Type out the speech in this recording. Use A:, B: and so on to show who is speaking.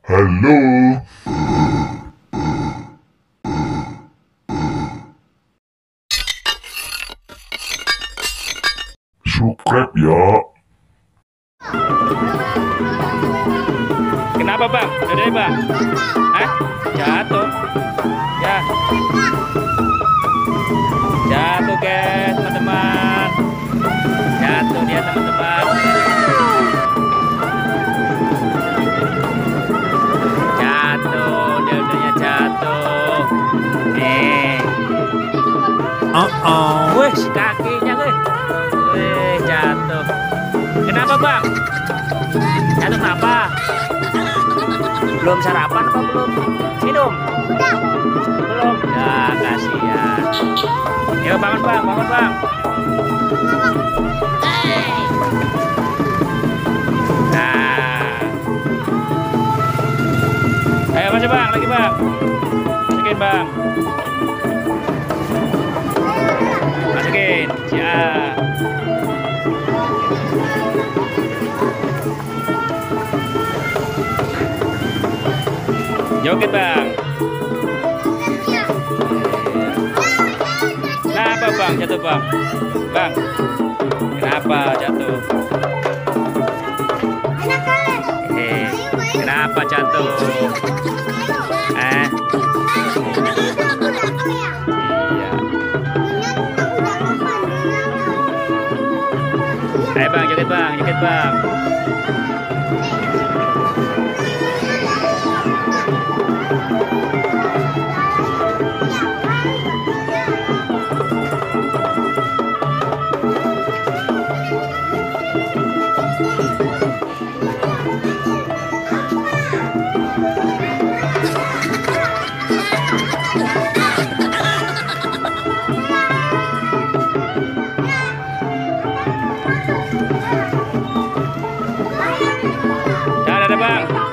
A: Halo, subscribe ya.
B: Kenapa bang? Udah bang? Hah? Jatuh? Ya. Jatuh guys teman-teman. Jatuh dia teman-teman. Jatuh, dia udahnya jatuh. Nih. Wih, kakinya guys. Wih, jatuh. Kenapa bang? Jatuh kenapa? Belum sarapan apa belum minum? Belum. Ya kasihan. Yuk bangun bang, bangun bang. Nah. Ayo masuk bang, lagi bang. Masukin bang. Masukin. Ya. Joget bang. Kenapa bang jatuh bang? Bang, kenapa jatuh? Kenapa jatuh? Iya. Ayo bang, joget bang, joget bang. Dadah bang.